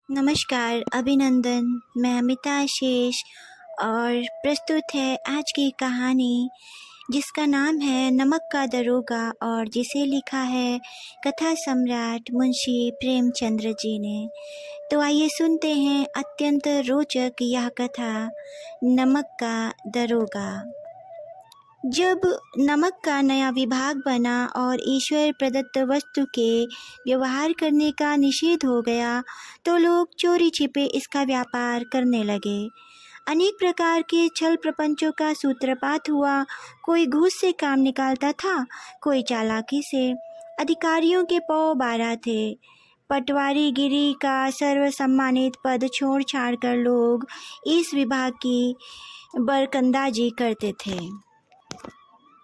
नमस्कार, अभिनंदन। मैं अमिता शेष और प्रस्तुत है आज की कहानी जिसका नाम है नमक का दरोगा और जिसे लिखा है कथा सम्राट मुंशी प्रेमचंद्र जी ने। तो आइए सुनते हैं अत्यंत रोचक यह कथा नमक का दरोगा। जब नमक का नया विभाग बना और ईश्वर प्रदत्त वस्तु के व्यवहार करने का निषेध हो गया तो लोग चोरी छिपे इसका व्यापार करने लगे। अनेक प्रकार के छल प्रपंचों का सूत्रपात हुआ। कोई घूस से काम निकालता था, कोई चालाकी से। अधिकारियों के पौ 12 थे। पटवारी गिरी का सर्वसम्मानित पद छोड़ छाड़ कर लोग इस विभाग की बरकंदाजी करते थे।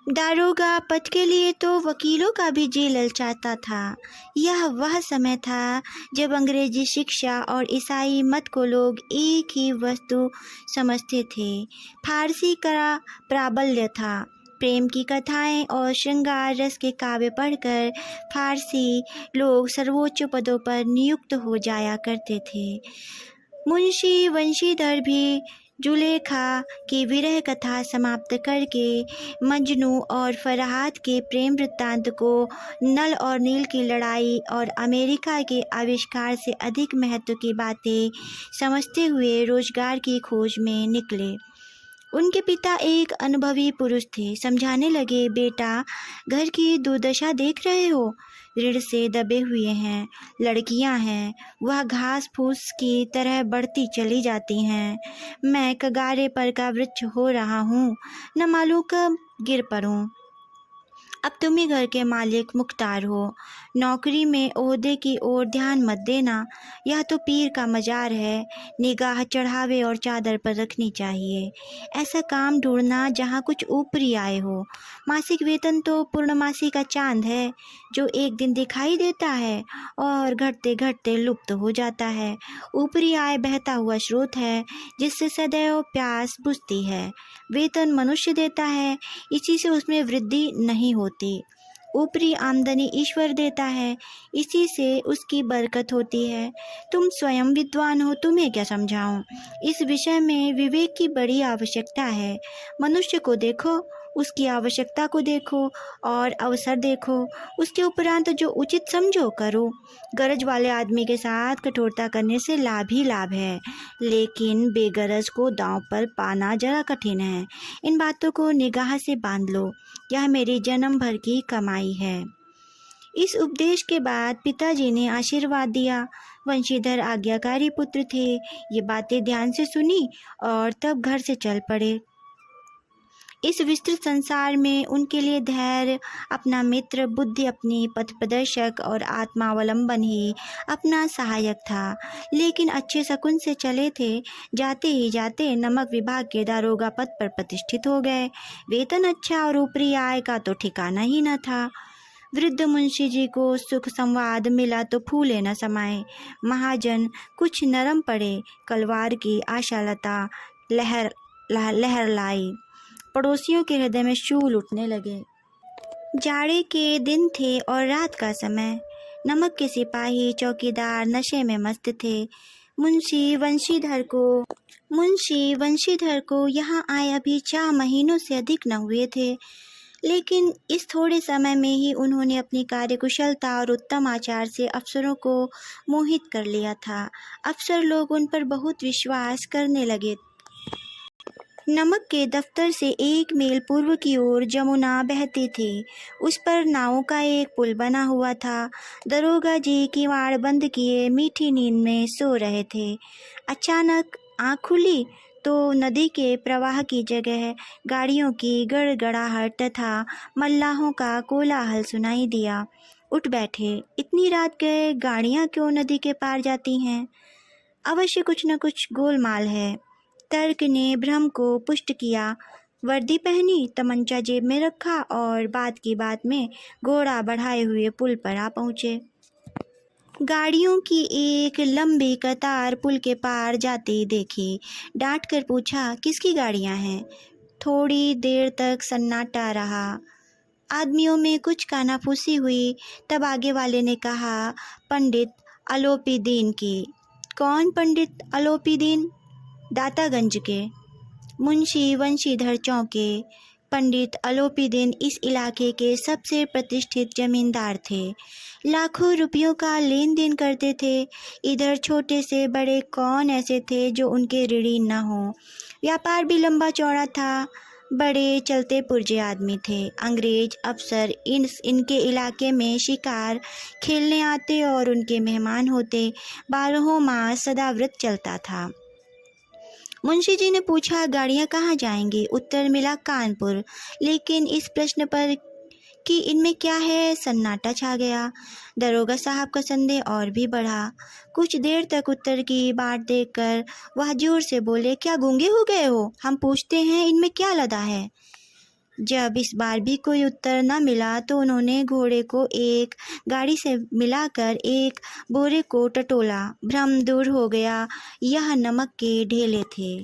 दारोगा पद के लिए तो वकीलों का भी जी ललचाता था। यह वह समय था जब अंग्रेजी शिक्षा और ईसाई मत को लोग एक ही वस्तु समझते थे। फारसी का प्राबल्य था। प्रेम की कथाएं और श्रृंगार रस के काव्य पढ़कर फारसी लोग सर्वोच्च पदों पर नियुक्त हो जाया करते थे। मुंशी वंशीधर भी जुलेखा की विरह कथा समाप्त करके मजनू और फरहाद के प्रेम वृत्तांत को नल और नील की लड़ाई और अमेरिका के आविष्कार से अधिक महत्व की बातें समझते हुए रोजगार की खोज में निकले। उनके पिता एक अनुभवी पुरुष थे। समझाने लगे, बेटा, घर की दुर्दशा देख रहे हो, ऋण से दबे हुए हैं, लड़कियां हैं, वह घास फूस की तरह बढ़ती चली जाती हैं। मैं कगारे पर का वृक्ष हो रहा हूँ, न मालूम कब गिर पड़ूं। अब तुम ही घर के मालिक मुख्तार हो। नौकरी में ओहदे की ओर ध्यान मत देना, यह तो पीर का मजार है। निगाह चढ़ावे और चादर पर रखनी चाहिए। ऐसा काम ढूंढना जहाँ कुछ ऊपरी आय हो। मासिक वेतन तो पूर्णमासी का चांद है जो एक दिन दिखाई देता है और घटते घटते लुप्त हो जाता है। ऊपरी आय बहता हुआ स्रोत है जिससे सदैव प्यास बुझती है। वेतन मनुष्य देता है, इसी से उसमें वृद्धि नहीं होती। ऊपरी आमदनी ईश्वर देता है, इसी से उसकी बरकत होती है। तुम स्वयं विद्वान हो, तुम्हें क्या समझाऊं। इस विषय में विवेक की बड़ी आवश्यकता है। मनुष्य को देखो, उसकी आवश्यकता को देखो और अवसर देखो, उसके उपरांत जो उचित समझो करो। गरज वाले आदमी के साथ कठोरता करने से लाभ ही लाभ है, लेकिन बेगरज को दांव पर पाना जरा कठिन है। इन बातों को निगाह से बांध लो, यह मेरी जन्म भर की कमाई है। इस उपदेश के बाद पिताजी ने आशीर्वाद दिया। वंशीधर आज्ञाकारी पुत्र थे। ये बातें ध्यान से सुनी और तब घर से चल पड़े। इस विस्तृत संसार में उनके लिए धैर्य अपना मित्र, बुद्धि अपनी पथ प्रदर्शक और आत्मावलंबन ही अपना सहायक था। लेकिन अच्छे शकुन से चले थे। जाते ही जाते नमक विभाग के दारोगा पद पर प्रतिष्ठित हो गए। वेतन अच्छा और ऊपरी आय का तो ठिकाना ही न था। वृद्ध मुंशी जी को सुख संवाद मिला तो फूले न समाये। महाजन कुछ नरम पड़े। कलवार की आशालता लहर लाई। पड़ोसियों के हृदय में शूल उठने लगे। जाड़े के दिन थे और रात का समय। नमक के सिपाही चौकीदार नशे में मस्त थे। मुंशी वंशीधर को यहाँ आए अभी 4 महीनों से अधिक न हुए थे, लेकिन इस थोड़े समय में ही उन्होंने अपनी कार्यकुशलता और उत्तम आचार से अफसरों को मोहित कर लिया था। अफसर लोग उन पर बहुत विश्वास करने लगे। नमक के दफ्तर से 1 मील पूर्व की ओर जमुना बहती थी। उस पर नावों का एक पुल बना हुआ था। दरोगा जी किवाड़ बंद किए मीठी नींद में सो रहे थे। अचानक आँख खुली तो नदी के प्रवाह की जगह गाड़ियों की गड़गड़ाहट तथा मल्लाहों का कोलाहल सुनाई दिया। उठ बैठे। इतनी रात गए गाड़ियाँ क्यों नदी के पार जाती हैं? अवश्य कुछ न कुछ गोलमाल है। तर्क ने भ्रम को पुष्ट किया। वर्दी पहनी, तमंचा जेब में रखा और बात की बात में घोड़ा बढ़ाए हुए पुल पर आ पहुँचे। गाड़ियों की एक लंबी कतार पुल के पार जाती देखी। डांट कर पूछा, किसकी गाड़ियां हैं? थोड़ी देर तक सन्नाटा रहा। आदमियों में कुछ कानाफूसी हुई। तब आगे वाले ने कहा, पंडित अलोपीदीन की। कौन पंडित आलोपीदीन? दातागंज के। मुंशी वंशीधर चौंके। पंडित आलोपीदीन इस इलाके के सबसे प्रतिष्ठित जमींदार थे। लाखों रुपयों का लेन देन करते थे। इधर छोटे से बड़े कौन ऐसे थे जो उनके ऋणी न हों। व्यापार भी लंबा चौड़ा था। बड़े चलते पुर्जे आदमी थे। अंग्रेज अफसर इनके इलाके में शिकार खेलने आते और उनके मेहमान होते। 12 मास सदाव्रत चलता था। मुंशी जी ने पूछा, गाड़ियाँ कहाँ जाएंगी? उत्तर मिला, कानपुर। लेकिन इस प्रश्न पर कि इनमें क्या है, सन्नाटा छा गया। दरोगा साहब का संदेह और भी बढ़ा। कुछ देर तक उत्तर की बाट देखकर वह जोर से बोले, क्या गूंगे हो गए हो? हम पूछते हैं इनमें क्या लदा है। जब इस बार भी कोई उत्तर न मिला तो उन्होंने घोड़े को एक गाड़ी से मिलाकर एक बोरे को टटोला। भ्रम दूर हो गया। यह नमक के ढेले थे।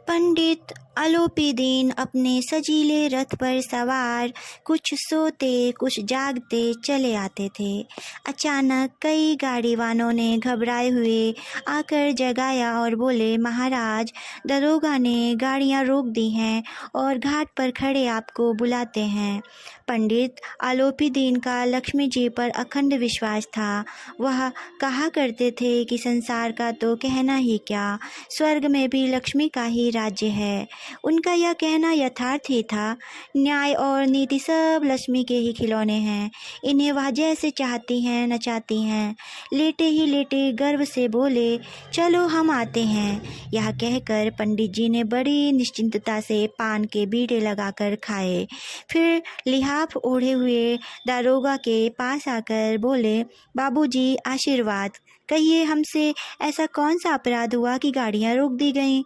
पंडित आलोपीदीन अपने सजीले रथ पर सवार कुछ सोते कुछ जागते चले आते थे। अचानक कई गाड़ीवानों ने घबराए हुए आकर जगाया और बोले, महाराज, दरोगा ने गाड़ियां रोक दी हैं और घाट पर खड़े आपको बुलाते हैं। पंडित आलोपीदीन का लक्ष्मी जी पर अखंड विश्वास था। वह कहा करते थे कि संसार का तो कहना ही क्या, स्वर्ग में भी लक्ष्मी का ही राज्य है। उनका यह कहना यथार्थ ही था। न्याय और नीति सब लक्ष्मी के ही खिलौने हैं। इन्हें वह जैसे चाहती हैं नचाती हैं। लेटे ही लेटे गर्व से बोले, चलो हम आते हैं। यह कहकर पंडित जी ने बड़ी निश्चिंतता से पान के बीड़े लगाकर खाए। फिर लिहाफ ओढ़े हुए दारोगा के पास आकर बोले, बाबूजी आशीर्वाद, कहिए हमसे ऐसा कौन सा अपराध हुआ कि गाड़ियाँ रोक दी गईं?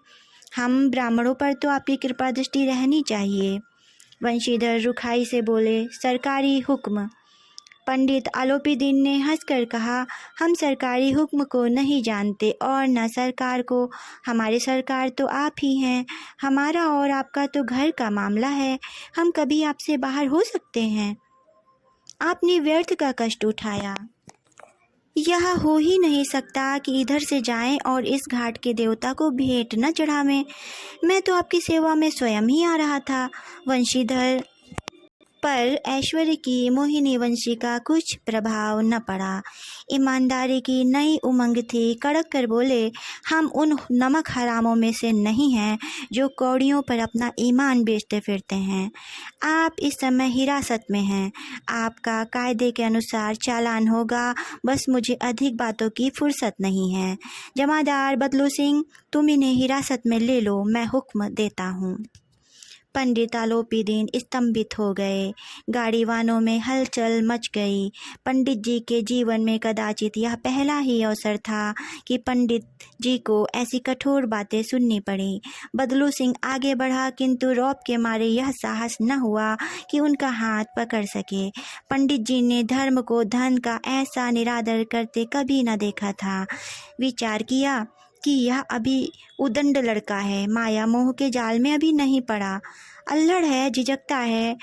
हम ब्राह्मणों पर तो आपकी कृपा दृष्टि रहनी चाहिए। वंशीधर रुखाई से बोले, सरकारी हुक्म। पंडित आलोपीदीन ने हंसकर कहा, हम सरकारी हुक्म को नहीं जानते और न सरकार को। हमारे सरकार तो आप ही हैं। हमारा और आपका तो घर का मामला है। हम कभी आपसे बाहर हो सकते हैं? आपने व्यर्थ का कष्ट उठाया। यह हो ही नहीं सकता कि इधर से जाएं और इस घाट के देवता को भेंट न चढ़ावें। मैं तो आपकी सेवा में स्वयं ही आ रहा था। वंशीधर पर ऐश्वर्य की मोहिनी वंशी का कुछ प्रभाव न पड़ा। ईमानदारी की नई उमंग थी। कड़क कर बोले, हम उन नमक हरामों में से नहीं हैं जो कौड़ियों पर अपना ईमान बेचते फिरते हैं। आप इस समय हिरासत में हैं। आपका कायदे के अनुसार चालान होगा। बस मुझे अधिक बातों की फुर्सत नहीं है। जमादार बदलू सिंह, तुम इन्हें हिरासत में ले लो, मैं हुक्म देता हूँ। पंडित आलोपीदीन स्तंभित हो गए। गाड़ीवानों में हलचल मच गई। पंडित जी के जीवन में कदाचित यह पहला ही अवसर था कि पंडित जी को ऐसी कठोर बातें सुननी पड़ी। बदलू सिंह आगे बढ़ा, किंतु रौब के मारे यह साहस न हुआ कि उनका हाथ पकड़ सके। पंडित जी ने धर्म को धन का ऐसा निरादर करते कभी न देखा था। विचार किया कि यह अभी उदंड लड़का है, माया मोह के जाल में अभी नहीं पड़ा, अल्हड़ है, झिझकता है।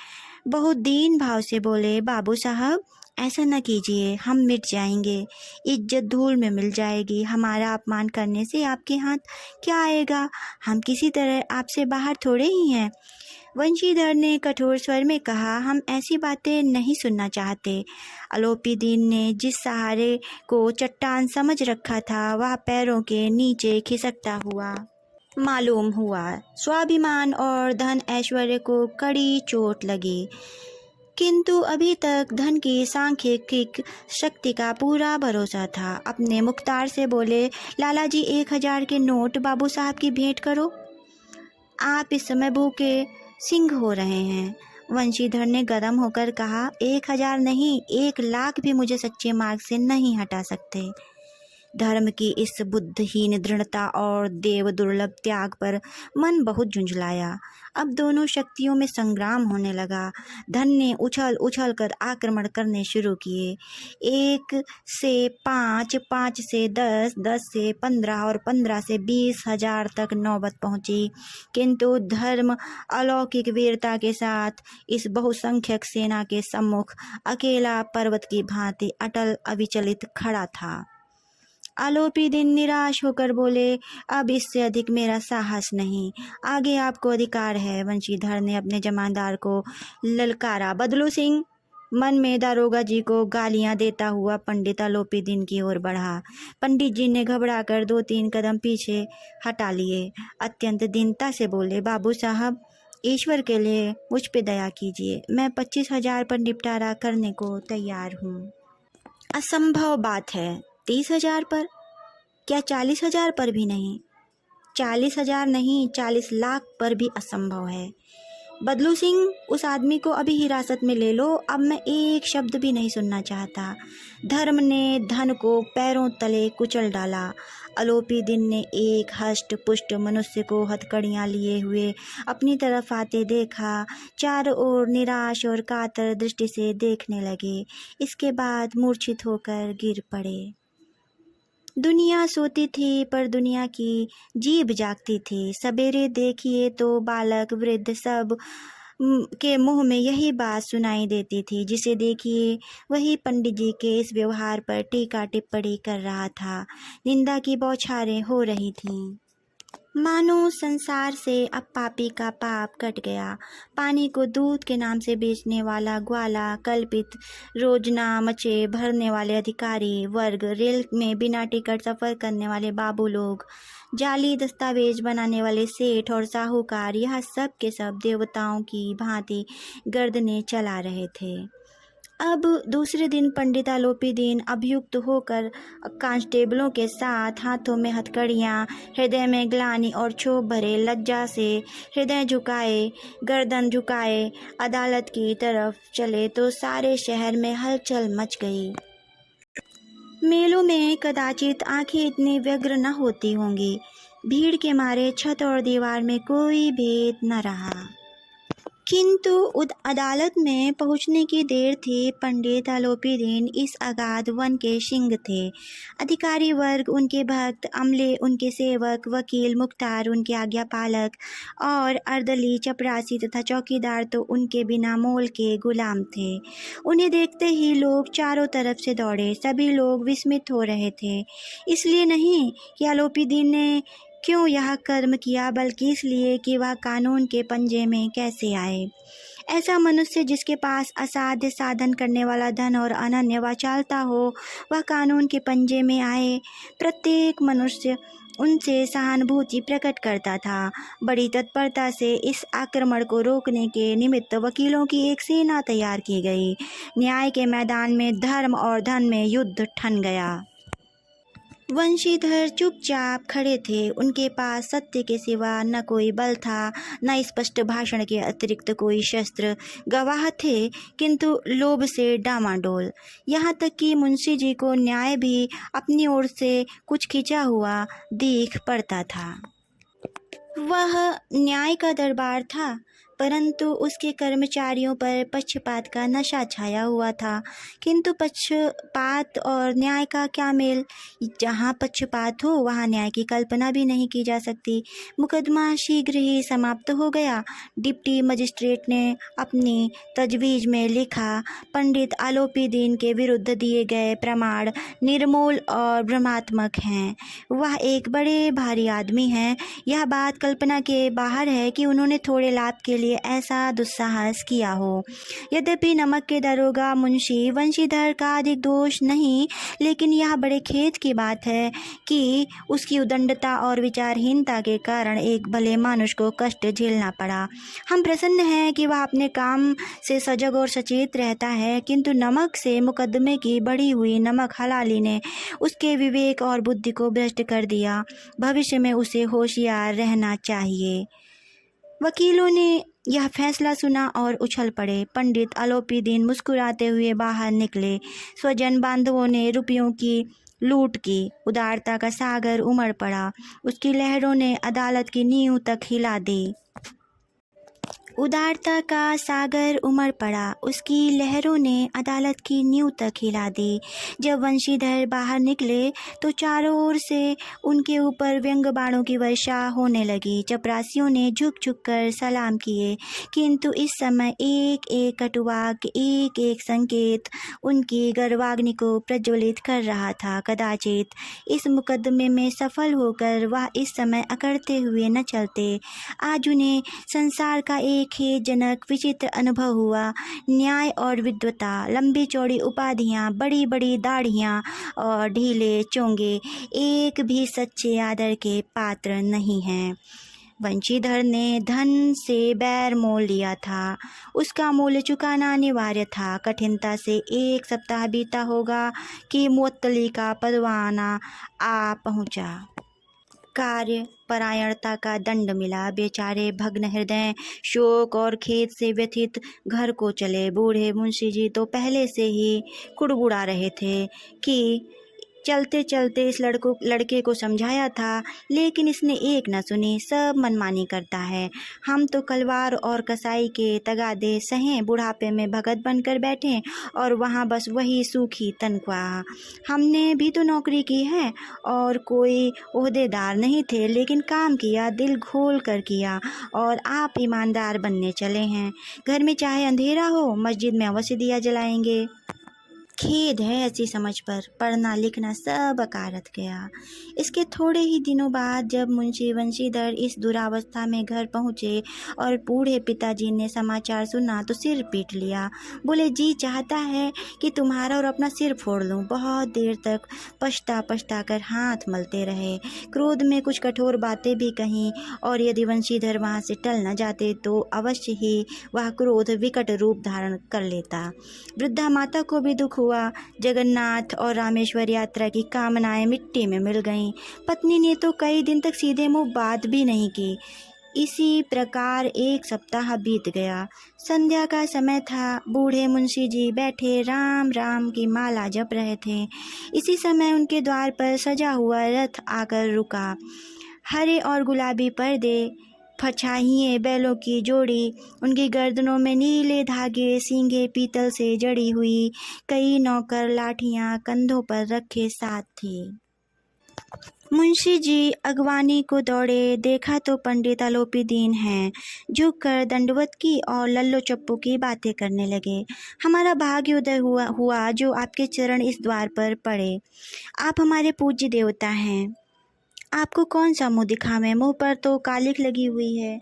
बहुत दीन भाव से बोले, बाबू साहब ऐसा न कीजिए, हम मिट जाएंगे, इज्जत धूल में मिल जाएगी। हमारा अपमान करने से आपके हाथ क्या आएगा? हम किसी तरह आपसे बाहर थोड़े ही हैं। वंशीधर ने कठोर स्वर में कहा, हम ऐसी बातें नहीं सुनना चाहते। आलोपीदीन ने जिस सहारे को चट्टान समझ रखा था वह पैरों के नीचे खिसकता हुआ मालूम हुआ। स्वाभिमान और धन ऐश्वर्य को कड़ी चोट लगी, किंतु अभी तक धन की सांख्यिक शक्ति का पूरा भरोसा था। अपने मुख्तार से बोले, लाला जी 1000 के नोट बाबू साहब की भेंट करो। आप इस समय भूखे सिंह हो रहे हैं। वंशीधर ने गरम होकर कहा, 1000 नहीं, 1,00,000 भी मुझे सच्चे मार्ग से नहीं हटा सकते। धर्म की इस बुद्धिहीन दृढ़ता और देव दुर्लभ त्याग पर मन बहुत झुंझलाया। अब दोनों शक्तियों में संग्राम होने लगा। धन ने उछल उछल कर आक्रमण करने शुरू किए। 1 से 5, 5 से 10, 10 से 15 और 15 से 20,000 तक नौबत पहुंची, किंतु धर्म अलौकिक वीरता के साथ इस बहुसंख्यक सेना के सम्मुख अकेला पर्वत की भांति अटल अविचलित खड़ा था। आलोपी दिन निराश होकर बोले, अब इससे अधिक मेरा साहस नहीं, आगे आपको अधिकार है। वंशीधर ने अपने जमानदार को ललकारा। बदलू सिंह मन में दारोगा जी को गालियां देता हुआ पंडित आलोपी दिन की ओर बढ़ा। पंडित जी ने घबराकर 2-3 कदम पीछे हटा लिए। अत्यंत दीनता से बोले, बाबू साहब, ईश्वर के लिए मुझ पे दया कीजिए, मैं 25,000 पर निपटारा करने को तैयार हूँ। असंभव बात है। 30,000 पर? क्या 40,000 पर भी नहीं? 40,000 नहीं, 40 लाख पर भी असंभव है। बदलू सिंह, उस आदमी को अभी हिरासत में ले लो, अब मैं एक शब्द भी नहीं सुनना चाहता। धर्म ने धन को पैरों तले कुचल डाला। आलोपी दिन ने एक हष्ट पुष्ट मनुष्य को हथकड़ियां लिए हुए अपनी तरफ आते देखा। चारों ओर निराश और कातर दृष्टि से देखने लगे। इसके बाद मूर्छित होकर गिर पड़े। दुनिया सोती थी पर दुनिया की जीभ जागती थी। सवेरे देखिए तो बालक वृद्ध सब के मुंह में यही बात सुनाई देती थी। जिसे देखिए वही पंडित जी के इस व्यवहार पर टीका टिप्पणी कर रहा था। निंदा की बौछारें हो रही थीं। मानो संसार से अब पापी का पाप कट गया। पानी को दूध के नाम से बेचने वाला ग्वाला, कल्पित रोजना मचे भरने वाले अधिकारी वर्ग, रेल में बिना टिकट सफ़र करने वाले बाबू लोग, जाली दस्तावेज बनाने वाले सेठ और साहूकार, यह सब के सब देवताओं की भांति गर्दनें चला रहे थे। अब दूसरे दिन पंडित आलोपी दिन अभियुक्त होकर कांस्टेबलों के साथ, हाथों में हथकड़ियाँ, हृदय में ग्लानि और क्षोभ भरे लज्जा से हृदय झुकाए, गर्दन झुकाए अदालत की तरफ चले तो सारे शहर में हलचल मच गई। मेलों में कदाचित आंखें इतनी व्यग्र न होती होंगी। भीड़ के मारे छत और दीवार में कोई भेद न रहा। किंतु अदालत में पहुंचने की देर थी। पंडित आलोपी दिन इस अगाध वन के सिंह थे। अधिकारी वर्ग, उनके भक्त, अमले, उनके सेवक, वकील, मुख्तार, उनके आज्ञापालक और अर्दली, चपरासी तथा चौकीदार तो उनके बिना मोल के गुलाम थे। उन्हें देखते ही लोग चारों तरफ से दौड़े। सभी लोग विस्मित हो रहे थे, इसलिए नहीं कि आलोपी दिन ने क्यों यह कर्म किया, बल्कि इसलिए कि वह कानून के पंजे में कैसे आए। ऐसा मनुष्य जिसके पास असाध्य साधन करने वाला धन और अनन्य वाचालता हो, वह कानून के पंजे में आए। प्रत्येक मनुष्य उनसे सहानुभूति प्रकट करता था। बड़ी तत्परता से इस आक्रमण को रोकने के निमित्त वकीलों की एक सेना तैयार की गई। न्याय के मैदान में धर्म और धन में युद्ध ठन गया। वंशीधर चुपचाप खड़े थे। उनके पास सत्य के सिवा न कोई बल था, न स्पष्ट भाषण के अतिरिक्त कोई शस्त्र। गवाह थे, किंतु लोभ से डामाडोल। यहाँ तक कि मुंशी जी को न्याय भी अपनी ओर से कुछ खिंचा हुआ दिख पड़ता था। वह न्याय का दरबार था, परंतु उसके कर्मचारियों पर पक्षपात का नशा छाया हुआ था। किंतु पक्षपात और न्याय का क्या मेल? जहाँ पक्षपात हो वहाँ न्याय की कल्पना भी नहीं की जा सकती। मुकदमा शीघ्र ही समाप्त हो गया। डिप्टी मजिस्ट्रेट ने अपनी तजवीज़ में लिखा, पंडित आलोपी दिन के विरुद्ध दिए गए प्रमाण निर्मूल और भ्रमात्मक हैं। वह एक बड़े भारी आदमी हैं। यह बात कल्पना के बाहर है कि उन्होंने थोड़े लाभ के लिए ऐसा दुस्साहस किया हो। यद्यपि नमक के दरोगा मुंशी वंशीधर का अधिक दोष नहीं, लेकिन यह बड़े खेद की बात है कि उसकी उदंडता और विचारहीनता के कारण एक भले मानुष को कष्ट झेलना पड़ा। हम प्रसन्न हैं कि वह अपने काम से सजग और सचेत रहता है, किंतु नमक से मुकदमे की बढ़ी हुई नमक हलाली ने उसके विवेक और बुद्धि को भ्रष्ट कर दिया। भविष्य में उसे होशियार रहना चाहिए। वकीलों ने यह फैसला सुना और उछल पड़े। पंडित आलोपी दिन मुस्कुराते हुए बाहर निकले। स्वजन बांधवों ने रुपयों की लूट की। उदारता का सागर उमड़ पड़ा। उसकी लहरों ने अदालत की नींव तक हिला दी। उदारता का सागर उमड़ पड़ा। उसकी लहरों ने अदालत की नींव तक हिला दी। जब वंशीधर बाहर निकले तो चारों ओर से उनके ऊपर व्यंग बाणों की वर्षा होने लगी। चपरासियों ने झुक झुक कर सलाम किए, किंतु इस समय एक एक कटुवाक्य, एक एक संकेत उनकी गर्वाग्नि को प्रज्वलित कर रहा था। कदाचित इस मुकदमे में सफल होकर वह इस समय अकड़ते हुए न चलते। आज उन्हें संसार का एक खेदजनक विचित्र अनुभव हुआ। न्याय और विद्वता, लंबी चौड़ी उपाधियां, बड़ी बड़ी दाढ़ियां और ढीले चोंगे एक भी सच्चे आदर के पात्र नहीं हैं। वंशीधर ने धन से बैर मोल लिया था। उसका मूल्य चुकाना अनिवार्य था। कठिनता से 1 सप्ताह बीता होगा कि मुअत्तली का परवाना आ पहुंचा। कार्य परायणता का दंड मिला। बेचारे भग्न हृदय, शोक और खेद से व्यथित घर को चले। बूढ़े मुंशी जी तो पहले से ही कुड़बुड़ा रहे थे कि चलते चलते इस लड़के को समझाया था, लेकिन इसने एक न सुनी, सब मनमानी करता है। हम तो कलवार और कसाई के तगादे सहें बुढ़ापे में भगत बनकर बैठे और वहाँ बस वही सूखी तनख्वाह। हमने भी तो नौकरी की है और कोई ओहदेदार नहीं थे, लेकिन काम किया, दिल खोल कर किया, और आप ईमानदार बनने चले हैं। घर में चाहे अंधेरा हो, मस्जिद में अवश्य दिया जलाएंगे। खेद है ऐसी समझ पर, पढ़ना लिखना सब अकारत गया। इसके थोड़े ही दिनों बाद जब मुंशी वंशीधर इस दुरावस्था में घर पहुँचे और बूढ़े पिताजी ने समाचार सुना तो सिर पीट लिया। बोले, जी चाहता है कि तुम्हारा और अपना सिर फोड़ लूँ। बहुत देर तक पछता पछता कर हाथ मलते रहे। क्रोध में कुछ कठोर बातें भी कहीं, और यदि वंशीधर वहाँ से टल न जाते तो अवश्य ही वह क्रोध विकट रूप धारण कर लेता। वृद्धा माता को भी दुख हुआ। जगन्नाथ और रामेश्वर यात्रा की कामनाएं मिट्टी में मिल गईं। पत्नी ने तो कई दिन तक सीधे मुंह बात भी नहीं की। इसी प्रकार 1 सप्ताह बीत गया। संध्या का समय था। बूढ़े मुंशी जी बैठे राम राम की माला जप रहे थे। इसी समय उनके द्वार पर सजा हुआ रथ आकर रुका। हरे और गुलाबी पर्दे, फछाहिए बैलों की जोड़ी, उनकी गर्दनों में नीले धागे, सींगे पीतल से जड़ी हुई, कई नौकर लाठियां कंधों पर रखे साथ थी। मुंशी जी अगवानी को दौड़े। देखा तो पंडित आलोपीदीन हैं। झुककर दंडवत की और लल्लो चप्पू की बातें करने लगे। हमारा भाग्योदय हुआ जो आपके चरण इस द्वार पर पड़े। आप हमारे पूज्य देवता हैं। आपको कौन सा मुँह दिखावें? मुँह पर तो कालिख लगी हुई है,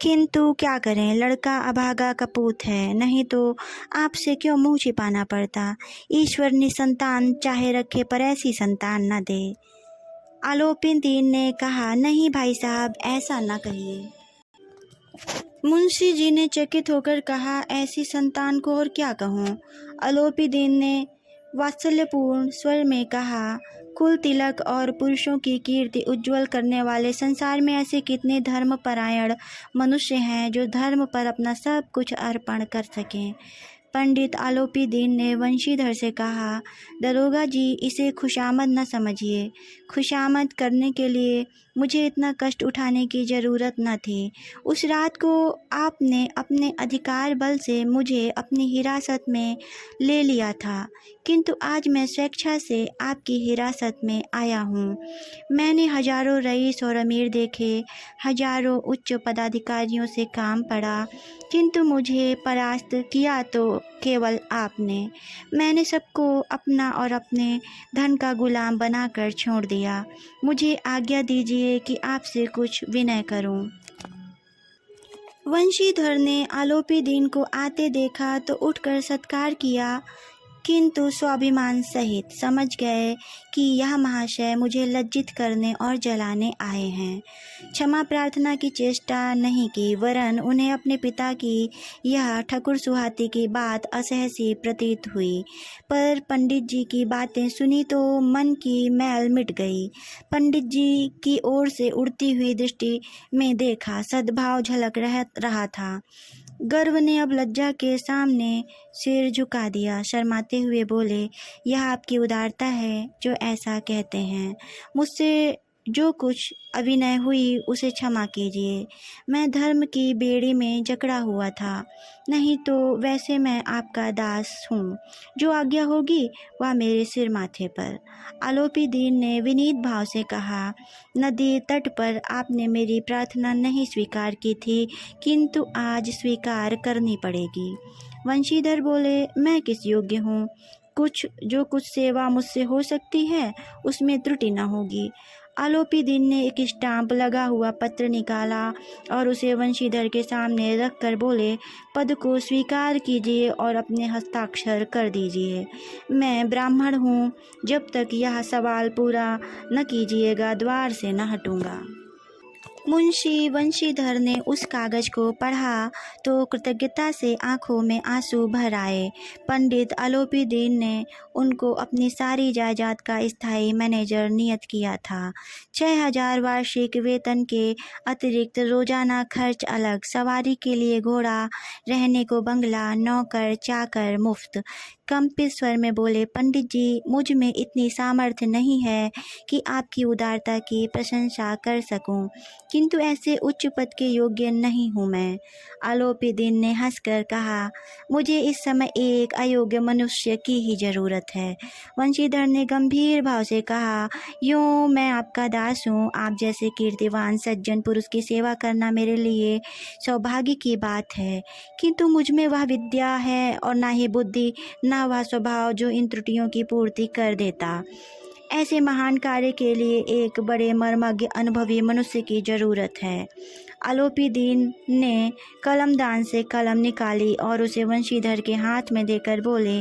किंतु क्या करें, लड़का अभागा कपूत है, नहीं तो आपसे क्यों मुँह छिपाना पड़ता। ईश्वर निसंतान चाहे रखे, पर ऐसी संतान न दे। आलोपीदीन ने कहा, नहीं भाई साहब, ऐसा न कहिए। मुंशी जी ने चकित होकर कहा, ऐसी संतान को और क्या कहूँ। आलोपीदीन ने वात्सल्यपूर्ण स्वर में कहा, कुल तिलक और पुरुषों की कीर्ति उज्जवल करने वाले संसार में ऐसे कितने धर्मपरायण मनुष्य हैं जो धर्म पर अपना सब कुछ अर्पण कर सकें। पंडित आलोपीदीन ने वंशीधर से कहा, दरोगा जी, इसे खुशामद न समझिए। खुशामद करने के लिए मुझे इतना कष्ट उठाने की ज़रूरत न थी। उस रात को आपने अपने अधिकार बल से मुझे अपनी हिरासत में ले लिया था, किंतु आज मैं स्वेच्छा से आपकी हिरासत में आया हूँ। मैंने हजारों रईस और अमीर देखे, हजारों उच्च पदाधिकारियों से काम पड़ा, किंतु मुझे परास्त किया तो केवल आपने। मैंने सबको अपना और अपने धन का गुलाम बनाकर छोड़ दिया। मुझे आज्ञा दीजिए कि आपसे कुछ विनय करूं। वंशीधर ने आलोपीदीन को आते देखा तो उठकर सत्कार किया, किंतु स्वाभिमान सहित समझ गए कि यह महाशय मुझे लज्जित करने और जलाने आए हैं। क्षमा प्रार्थना की चेष्टा नहीं की, वरन उन्हें अपने पिता की यह ठकुर सुहाती की बात असहसी प्रतीत हुई। पर पंडित जी की बातें सुनी तो मन की मैल मिट गई। पंडित जी की ओर से उड़ती हुई दृष्टि में देखा, सद्भाव झलक रहा था। गर्व ने अब लज्जा के सामने सिर झुका दिया। शर्माते हुए बोले, यह आपकी उदारता है जो ऐसा कहते हैं। मुझसे जो कुछ अभिनय हुई उसे क्षमा कीजिए। मैं धर्म की बेड़ी में जकड़ा हुआ था, नहीं तो वैसे मैं आपका दास हूँ। जो आज्ञा होगी वह मेरे सिर माथे पर। आलोपी दीन ने विनीत भाव से कहा, नदी तट पर आपने मेरी प्रार्थना नहीं स्वीकार की थी, किंतु आज स्वीकार करनी पड़ेगी। वंशीधर बोले, मैं किस योग्य हूँ? जो कुछ सेवा मुझसे हो सकती है उसमें त्रुटि न होगी। आलोपी दीन ने एक स्टाम्प लगा हुआ पत्र निकाला और उसे वंशीधर के सामने रखकर बोले, पद को स्वीकार कीजिए और अपने हस्ताक्षर कर दीजिए। मैं ब्राह्मण हूँ, जब तक यह सवाल पूरा न कीजिएगा द्वार से न हटूंगा। मुंशी वंशीधर ने उस कागज को पढ़ा तो कृतज्ञता से आंखों में आंसू भर आए। पंडित आलोपी दीन ने उनको अपनी सारी जायदाद का स्थायी मैनेजर नियत किया था। 6,000 वार्षिक वेतन के अतिरिक्त रोजाना खर्च अलग, सवारी के लिए घोड़ा, रहने को बंगला, नौकर चाकर मुफ्त। कंपित स्वर में बोले, पंडित जी, मुझ में इतनी सामर्थ्य नहीं है कि आपकी उदारता की प्रशंसा कर सकूं, किंतु ऐसे उच्च पद के योग्य नहीं हूँ मैं। आलोपी दीन ने हंसकर कहा, मुझे इस समय एक अयोग्य मनुष्य की ही जरूरत है। वंशीधर ने गंभीर भाव से कहा, यूँ मैं आपका दास हूँ। आप जैसे कीर्तिवान सज्जन पुरुष की सेवा करना मेरे लिए सौभाग्य की बात है, किंतु मुझ में वह विद्या है और ना ही बुद्धि, ना वह स्वभाव जो इन त्रुटियों की पूर्ति कर देता। ऐसे महान कार्य के लिए एक बड़े मर्मज्ञ अनुभवी मनुष्य की जरूरत है। आलोपी दीन ने कलमदान से कलम निकाली और उसे वंशीधर के हाथ में देकर बोले,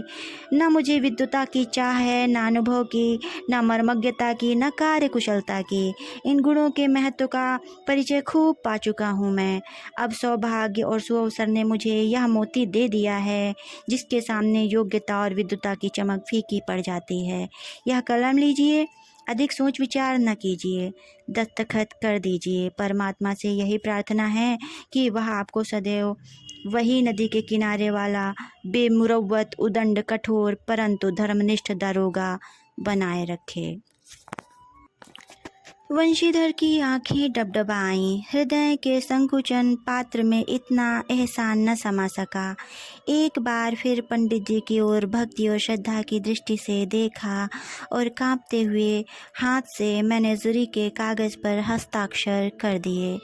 न मुझे विद्वता की चाह है, न अनुभव की, न मर्मज्ञता की, न कार्य कुशलता की। इन गुणों के महत्व का परिचय खूब पा चुका हूँ मैं। अब सौभाग्य और सुअवसर ने मुझे यह मोती दे दिया है जिसके सामने योग्यता और विद्वता की चमक फीकी पड़ जाती है। यह कलम लीजिए, अधिक सोच विचार न कीजिए, दस्तखत कर दीजिए। परमात्मा से यही प्रार्थना है कि वह आपको सदैव वही नदी के किनारे वाला बेमुरव्वत, उदंड, कठोर परंतु धर्मनिष्ठ दारोगा बनाए रखे। वंशीधर की आंखें डबडबाईं। हृदय के संकुचन पात्र में इतना एहसान न समा सका। एक बार फिर पंडित जी की ओर भक्ति और श्रद्धा की दृष्टि से देखा और कांपते हुए हाथ से मैनेजरी के कागज पर हस्ताक्षर कर दिए।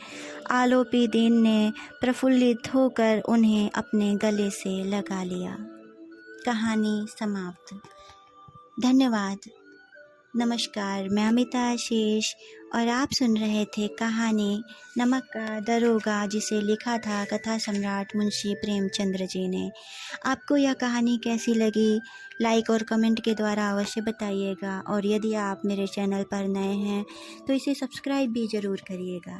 आलोपी दीन ने प्रफुल्लित होकर उन्हें अपने गले से लगा लिया। कहानी समाप्त। धन्यवाद। नमस्कार, मैं अमिता आशीष और आप सुन रहे थे कहानी नमक का दरोगा, जिसे लिखा था कथा सम्राट मुंशी प्रेमचंद्र जी ने। आपको यह कहानी कैसी लगी, लाइक और कमेंट के द्वारा अवश्य बताइएगा, और यदि आप मेरे चैनल पर नए हैं तो इसे सब्सक्राइब भी ज़रूर करिएगा।